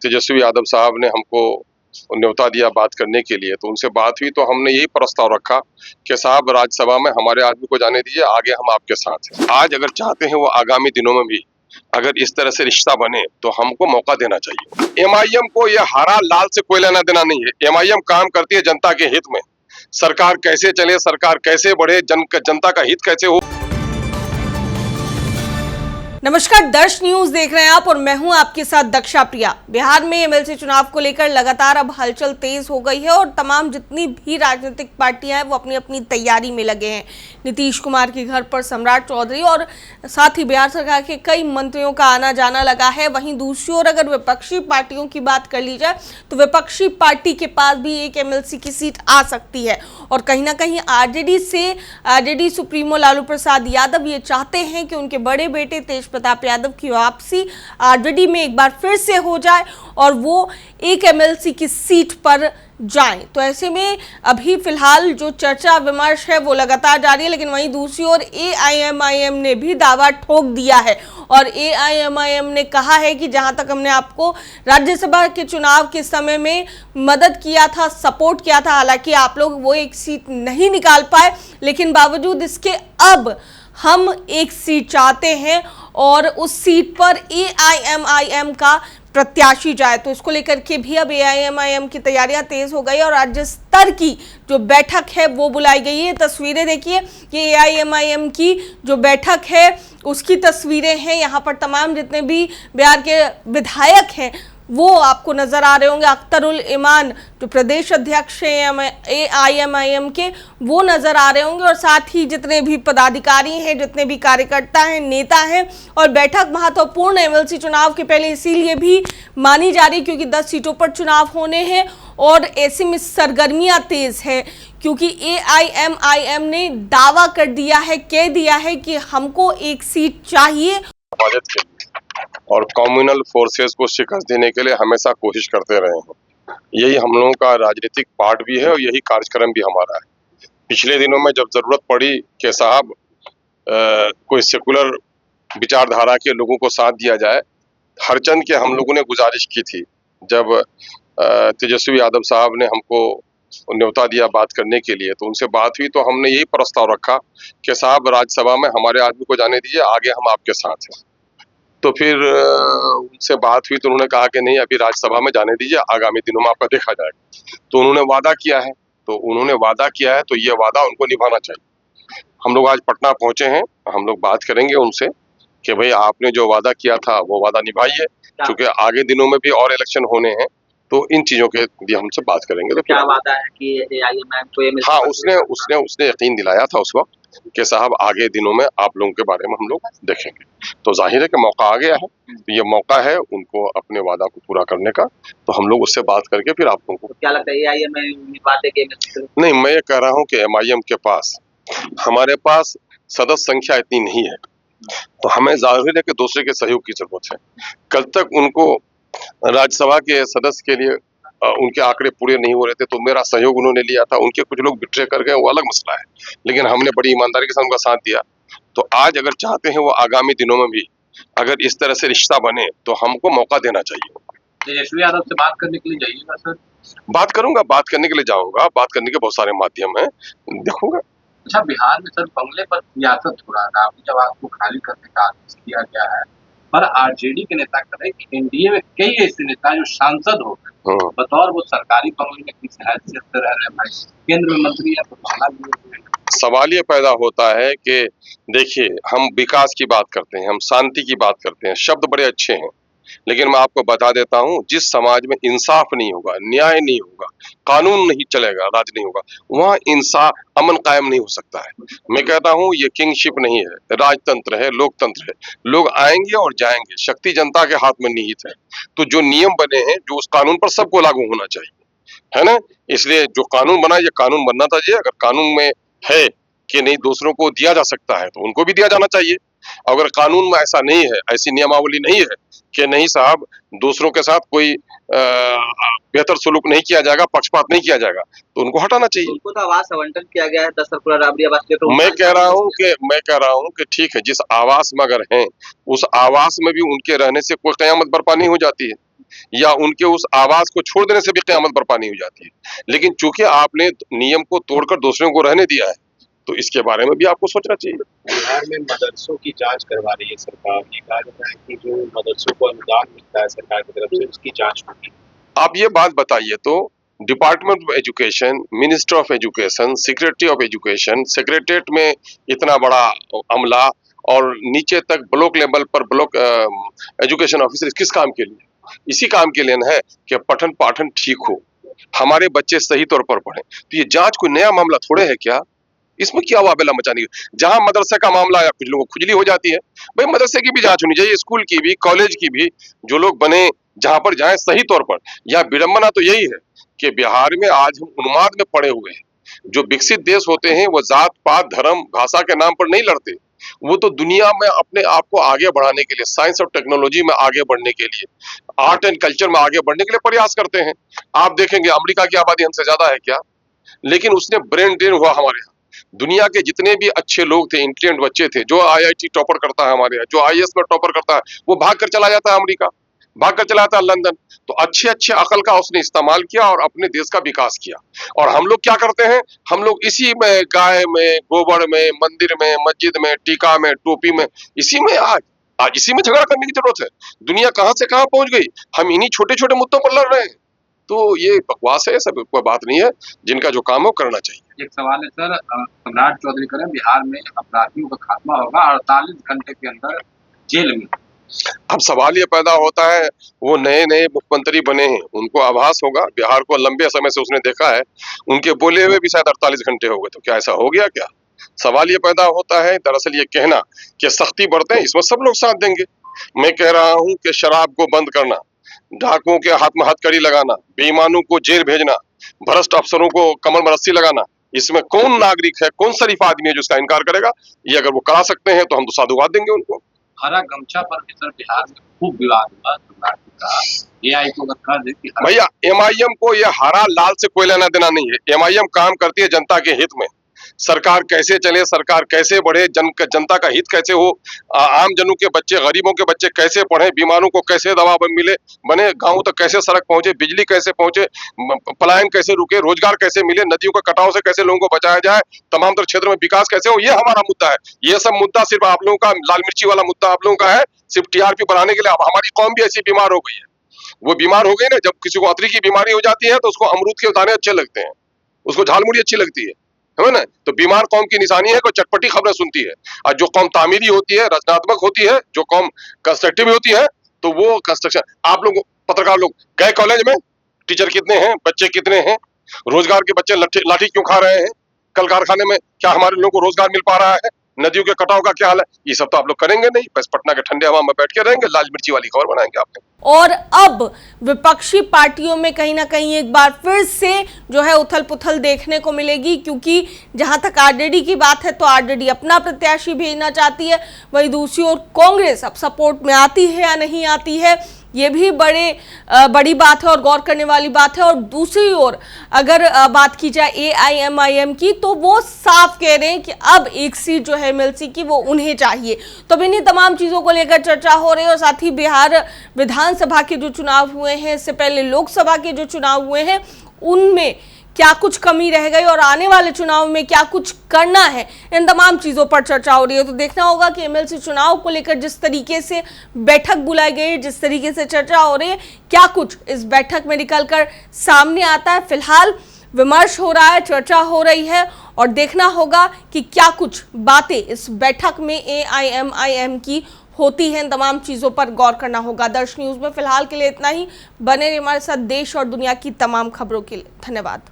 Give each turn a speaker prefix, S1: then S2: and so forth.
S1: तेजस्वी यादव साहब ने हमको न्योता दिया बात करने के लिए, तो उनसे बात हुई तो हमने यही प्रस्ताव रखा कि साहब राज्यसभा में हमारे आदमी को जाने दीजिए, आगे हम आपके साथ हैं। आज अगर चाहते हैं वो आगामी दिनों में भी अगर इस तरह से रिश्ता बने तो हमको मौका देना चाहिए। एमआईएम को ये हरा लाल से कोई लेना देना नहीं है। एमआईएम काम करती है जनता के हित में। सरकार कैसे चले, सरकार कैसे बढ़े, जनता का हित कैसे हो।
S2: नमस्कार, दर्श न्यूज देख रहे हैं आप और मैं हूं आपके साथ दक्षा प्रिया। बिहार में एमएलसी चुनाव को लेकर लगातार अब हलचल तेज हो गई है और तमाम जितनी भी राजनीतिक पार्टियां हैं वो अपनी अपनी तैयारी में लगे हैं। नीतीश कुमार के घर पर सम्राट चौधरी और साथ ही बिहार सरकार के कई मंत्रियों का आना जाना लगा है। वहीं दूसरी ओर अगर विपक्षी पार्टियों की बात कर ली जाए तो विपक्षी पार्टी के पास भी एक एमएलसी की सीट आ सकती है और कहीं ना कहीं आरजेडी सुप्रीमो लालू प्रसाद यादव ये चाहते हैं कि उनके बड़े बेटे तेज प्रताप यादव की वापसी आरजेडी में एक बार फिर से हो जाए और वो एक एमएलसी की सीट पर जाएं। तो ऐसे में अभी फिलहाल जो चर्चा विमर्श है वो लगातार जारी है, लेकिन वहीं दूसरी ओर एआईएमआईएम ने भी दावा ठोक दिया है और एआईएमआईएम ने कहा है कि जहां तक हमने आपको राज्यसभा के चुनाव के समय में मदद किया था, सपोर्ट किया था, हालांकि आप लोग वो एक सीट नहीं निकाल पाए, लेकिन बावजूद इसके अब हम एक सीट चाहते हैं और उस सीट पर एआईएमआईएम का प्रत्याशी जाए। तो इसको लेकर के भी अब एआईएमआईएम की तैयारियां तेज हो गई और राज्य स्तर की जो बैठक है वो बुलाई गई है। तस्वीरें देखिए, ये एआईएमआईएम की जो बैठक है उसकी तस्वीरें हैं। यहाँ पर तमाम जितने भी बिहार के विधायक हैं वो आपको नजर आ रहे होंगे। अख्तरुल इमान जो प्रदेश अध्यक्ष हैं एआईएमआईएम के, वो नजर आ रहे होंगे और साथ ही जितने भी पदाधिकारी हैं, जितने भी कार्यकर्ता हैं, नेता हैं। और बैठक महत्वपूर्ण एमएलसी चुनाव के पहले इसीलिए भी मानी जा रही क्योंकि 10 सीटों पर चुनाव होने हैं और ऐसे में सरगर्मियां तेज है क्योंकि एआईएमआईएम ने दावा कर दिया है, कह दिया है कि हमको एक सीट चाहिए
S1: और कम्युनल फोर्सेस को शिकस्त देने के लिए हमेशा कोशिश करते रहे हैं। यही हम लोगों का राजनीतिक पार्ट भी है और यही कार्यक्रम भी हमारा है। पिछले दिनों में जब जरूरत पड़ी कि साहब कोई सेकुलर विचारधारा के लोगों को साथ दिया जाए, हरचंद के हम लोगों ने गुजारिश की थी। जब तेजस्वी यादव साहब ने हमको न्योता दिया बात करने के लिए, तो उनसे बात हुई तो हमने यही प्रस्ताव रखा कि साहब राज्यसभा में हमारे आदमी को जाने दीजिए, आगे हम आपके साथ हैं। तो फिर उनसे बात हुई तो उन्होंने कहा कि नहीं, अभी राज्यसभा में जाने दीजिए, आगामी दिनों में आपका देखा जाएगा। तो उन्होंने वादा किया है, तो ये वादा उनको निभाना चाहिए। हम लोग आज पटना पहुंचे हैं, हम लोग बात करेंगे उनसे कि भाई आपने जो वादा किया था वो वादा निभाइए, क्योंकि आगे दिनों में भी और इलेक्शन होने हैं, तो इन चीजों के लिए हमसे बात करेंगे। तो
S3: क्या वादा है कि एआईएमआईएम को ये
S1: हाँ, उसने यकीन दिलाया था उस वक्त कि साहब आगे दिनों में आप लोगों के बारे में हम लोग देखेंगे। तो जाहिर है कि मौका आ गया है, ये मौका है उनको अपने वादा को पूरा करने का। तो हम लोग उससे बात करके फिर आप लोगों को
S3: क्या लगता है एआईएमआईएम
S1: नहीं, मैं ये कह रहा हूँ कि एमआईएम के पास हमारे पास सदस्य संख्या इतनी नहीं है, तो हमें जाहिर है कि दूसरे के सहयोग की जरूरत है। कल तक उनको राज्यसभा के सदस्य के लिए उनके आंकड़े पूरे नहीं हो रहे थे तो मेरा सहयोग उन्होंने लिया था। उनके कुछ लोग बिट्रे कर गए, वो अलग मसला है, लेकिन हमने बड़ी ईमानदारी के साथ उनका साथ दिया। तो आज अगर चाहते हैं वो आगामी दिनों में भी अगर इस तरह से रिश्ता बने तो हमको मौका देना चाहिए।
S3: तेजस्वी यादव से बात करने के लिए जाइएगा सर?
S1: बात करूंगा, बात करने के लिए जाऊंगा, बात करने के बहुत सारे माध्यम है, देखूंगा।
S3: अच्छा, बिहार में सर बंगले पर सियासत हो रहा था, जब आपको खाली करने का आदेश किया गया है, पर आरजेडी के नेता कह रहे हैं कि एनडीए में कई ऐसे नेता जो सांसद हो गए बतौर वो सरकारी बंगले में किस हैसियत से रह रहे भाई, केंद्र में मंत्री है तो
S1: सवाल ये पैदा होता है कि देखिए, हम विकास की बात करते हैं, हम शांति की बात करते हैं, शब्द बड़े अच्छे हैं, लेकिन मैं आपको बता देता हूं, जिस समाज में इंसाफ नहीं होगा, न्याय नहीं होगा, कानून नहीं चलेगा, राज नहीं होगा, वहां इंसाफ अमन कायम नहीं हो सकता है। मैं कहता हूं ये किंगशिप नहीं है, राजतंत्र है, लोकतंत्र है। लोग आएंगे और जाएंगे, शक्ति जनता के हाथ में निहित है। तो जो नियम बने हैं, जो उस कानून पर सबको लागू होना चाहिए, है ना। इसलिए जो कानून बना, ये कानून बनना चाहिए। अगर कानून में है कि नहीं दूसरों को दिया जा सकता है तो उनको भी दिया जाना चाहिए। अगर कानून में ऐसा नहीं है, ऐसी नियमावली नहीं है कि नहीं साहब दूसरों के साथ कोई बेहतर सलूक नहीं किया जाएगा, पक्षपात नहीं किया जाएगा, तो उनको हटाना चाहिए।
S3: उनको तो आवास आवंटन किया गया है 10 सर्कुलर राबड़ी आवास के। तो
S1: मैं कह रहा हूँ कि ठीक है, जिस आवास में अगर हैं उस आवास में भी उनके रहने से कोई कयामत बर्पा नहीं हो जाती है। या उनके उस आवाज को छोड़ देने से भी क़यामत बर्पा नहीं हो जाती है। लेकिन चूंकि आपने नियम को तोड़कर दूसरों को रहने दिया है, तो इसके बारे में भी आपको सोचना चाहिए।
S4: बिहार में मदरसों की जांच करवा रही है सरकार। ये कहा जा रहा है कि जो मदरसों को अनुदान मिलता है सरकार की तरफ से, उसकी जांच होगी।
S1: आप ये बात बताइए तो department of education, minister of education, secretary of education, secretariat में इतना बड़ा अमला और नीचे तक ब्लॉक लेवल पर ब्लॉक एजुकेशन ऑफिसर किस काम के लिए? इसी काम के लिए है कि पठन पाठन ठीक हो, हमारे बच्चे सही तौर पर पढ़ें। तो ये जांच कोई नया मामला थोड़े है क्या? इसमें क्या वाबेला मचाने की? जहां मदरसे का मामला या कुछ लोगों को खुजली हो जाती है, भाई मदरसे की भी जांच होनी चाहिए, स्कूल की भी, कॉलेज की भी। जो लोग बने जहां पर जाएं सही तौर पर। यहाँ विडंबना तो यही है कि बिहार में आज हम उन्माद में पड़े हुए हैं। जो विकसित देश होते हैं वो जात पात धर्म भाषा के नाम पर नहीं लड़ते, वो तो दुनिया में अपने आप को आगे बढ़ाने के लिए, साइंस और टेक्नोलॉजी में आगे बढ़ने के लिए, आर्ट एंड कल्चर में आगे बढ़ने के लिए प्रयास करते हैं। आप देखेंगे अमेरिका की आबादी हमसे ज्यादा है क्या, लेकिन उसने ब्रेन ड्रेन हुआ हमारे यहाँ। दुनिया के जितने भी अच्छे लोग थे, इंटेलिजेंट बच्चे थे, जो IIT टॉपर करता है हमारे यहाँ, जो IAS में टॉपर करता है, वो भाग कर चला जाता है अमेरिका, भाग कर चला जाता है लंदन। तो अच्छे अच्छे अकल का उसने इस्तेमाल किया और अपने देश का विकास किया। और हम लोग क्या करते हैं? हम लोग इसी में, गाय में, गोबर में, मंदिर में, मस्जिद में, टीका में, टोपी में, इसी में आज इसी में झगड़ा करने की जरूरत है। दुनिया कहां से कहां पहुंच गई, हम इन्हीं छोटे छोटे मुद्दों पर लड़ रहे हैं। तो ये बकवास है, सब कोई बात नहीं है। जिनका जो काम है वो करना चाहिए।
S3: एक सवाल है सर, सम्राट चौधरी करें, बिहार में अपराधियों का खात्मा होगा 48 घंटे के अंदर जेल में।
S1: अब सवाल ये पैदा होता है, वो नए नए मुख्यमंत्री बने हैं, उनको आभास होगा, बिहार को लंबे समय से उसने देखा है, उनके बोले हुए भी शायद 48 घंटे हो गए, तो क्या ऐसा हो गया क्या? सवाल ये पैदा होता है दरअसल ये कहना कि सख्ती बरतें, इसमें सब लोग साथ देंगे। मैं कह रहा हूं कि शराब को बंद करना, डाकुओं के हाथ में हथकड़ी लगाना, बेईमानों को जेल भेजना, भ्रष्ट अफसरों को कमर में रस्सी लगाना, इसमें कौन नागरिक है, कौन शरीफ आदमी है जो इसका इनकार करेगा? ये अगर वो करा सकते हैं तो हम तो साधुवाद देंगे उनको।
S3: हरा गमछा पर भी सर बिहार में खूब विवाद हुआ, सम्राट का AI को अगर कह दे कि
S1: भैया MIM को ये हरा लाल से कोई लेना देना नहीं है। MIM काम करती है जनता के हित में। सरकार कैसे चले, सरकार कैसे बढ़े, जनता का हित कैसे हो, आम जनों के बच्चे, गरीबों के बच्चे कैसे पढ़े, बीमारों को कैसे दवा मिले, बने गाँव तक कैसे सड़क पहुंचे, बिजली कैसे पहुंचे, पलायन कैसे रुके, रोजगार कैसे मिले, नदियों का कटाव से कैसे लोगों को बचाया जाए, तमाम तरह क्षेत्र में विकास कैसे हो, ये हमारा मुद्दा है। ये सब मुद्दा सिर्फ आप लोगों का लाल मिर्ची वाला मुद्दा आप लोगों का है, सिर्फ TRP बढ़ाने के लिए। अब हमारी कौम भी ऐसी बीमार हो गई है। वो बीमार हो गई ना, जब किसी को अतरी की बीमारी हो जाती है तो उसको अमरूद के दाने अच्छे लगते हैं, उसको झालमुड़ी अच्छी लगती है ना? तो बीमार कौम की निशानी है कोई चटपटी खबरें सुनती है। और जो कौम तामीरी होती है, रचनात्मक होती है, जो कौम कंस्ट्रक्टिव होती है, तो वो कंस्ट्रक्शन। आप लोग पत्रकार लोग गए कॉलेज में, टीचर कितने हैं, बच्चे कितने हैं, रोजगार के बच्चे लाठी क्यों खा रहे हैं, कल कारखाने में क्या हमारे लोगों को रोजगार मिल पा रहा है, नदियों के कटाव का क्या हाल है? ये सब तो आप लोग करेंगे नहीं, बस पटना के ठंडे हवा में बैठ के रहेंगे, लाल मिर्ची वाली खबर बनाएंगे आपने।
S2: और अब विपक्षी पार्टियों में कहीं ना कहीं एक बार फिर से जो है उथल पुथल देखने को मिलेगी, क्योंकि जहां तक RJD की बात है तो RJD अपना प्रत्याशी भेजना चाहती है, वहीं दूसरी ओर कांग्रेस अब सपोर्ट में आती है या नहीं आती है, ये भी बड़ी बात है और गौर करने वाली बात है। और दूसरी ओर अगर बात की जाए AIMIM की, तो वो साफ कह रहे हैं कि अब एक सीट जो है MLC की वो उन्हें चाहिए। तो इन्हीं तमाम चीज़ों को लेकर चर्चा हो रही है। और साथ ही बिहार विधानसभा के जो चुनाव हुए हैं, इससे पहले लोकसभा के जो चुनाव हुए हैं, उनमें क्या कुछ कमी रह गई और आने वाले चुनाव में क्या कुछ करना है, इन तमाम चीज़ों पर चर्चा हो रही है। तो देखना होगा कि MLC चुनाव को लेकर जिस तरीके से बैठक बुलाई गई, जिस तरीके से चर्चा हो रही है, क्या कुछ इस बैठक में निकलकर सामने आता है। फिलहाल विमर्श हो रहा है, चर्चा हो रही है और देखना होगा कि क्या कुछ बातें इस बैठक में AIMIM की होती हैं। तमाम चीज़ों पर गौर करना होगा। दर्श न्यूज़ में फिलहाल के लिए इतना ही। बने रहिए हमारे साथ देश और दुनिया की तमाम खबरों के लिए। धन्यवाद।